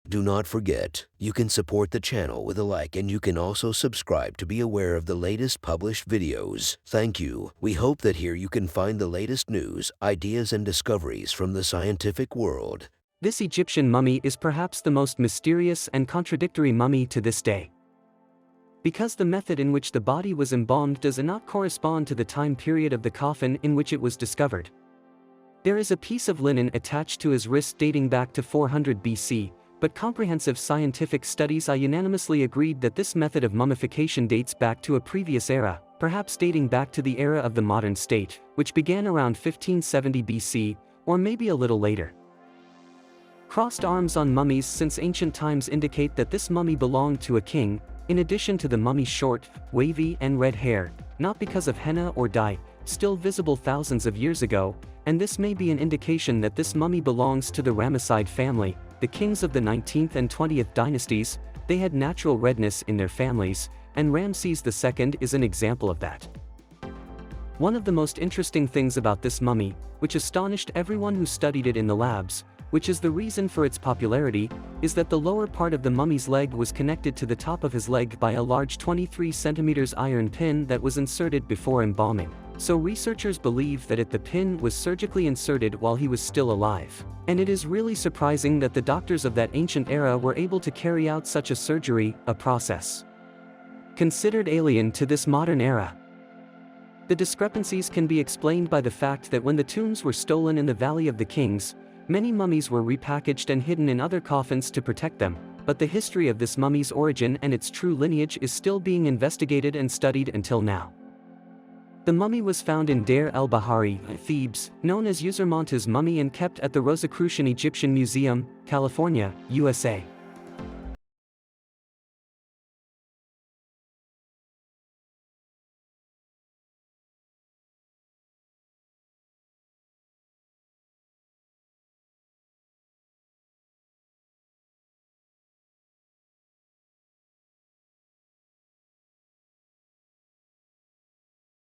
Do not forget, you can support the channel with a like, and you can also subscribe to be aware of the latest published videos. Thank you. We hope that here you can find the latest news, ideas, and discoveries from the scientific world. This Egyptian mummy is perhaps the most mysterious and contradictory mummy to this day. Because the method in which the body was embalmed does not correspond to the time period of the coffin in which it was discovered. There is a piece of linen attached to his wrist dating back to 400 BC, but comprehensive scientific studies unanimously agreed that this method of mummification dates back to a previous era, perhaps dating back to the era of the modern state, which began around 1570 BC, or maybe a little later. Crossed arms on mummies since ancient times indicate that this mummy belonged to a king, in addition to the mummy's short, wavy, and red hair, not because of henna or dye, still visible thousands of years ago, and this may be an indication that this mummy belongs to the Ramesside family, the kings of the 19th and 20th dynasties. They had natural redness in their families, and Ramses II is an example of that. One of the most interesting things about this mummy, which astonished everyone who studied it in the labs, which is the reason for its popularity, is that the lower part of the mummy's leg was connected to the top of his leg by a large 23 cm iron pin that was inserted before embalming. So researchers believe that the pin was surgically inserted while he was still alive. And it is really surprising that the doctors of that ancient era were able to carry out such a surgery, a process considered alien to this modern era. The discrepancies can be explained by the fact that when the tombs were stolen in the Valley of the Kings, many mummies were repackaged and hidden in other coffins to protect them, but the history of this mummy's origin and its true lineage is still being investigated and studied until now. The mummy was found in Deir el-Bahari, Thebes, known as Usermonte's mummy, and kept at the Rosicrucian Egyptian Museum, California, USA.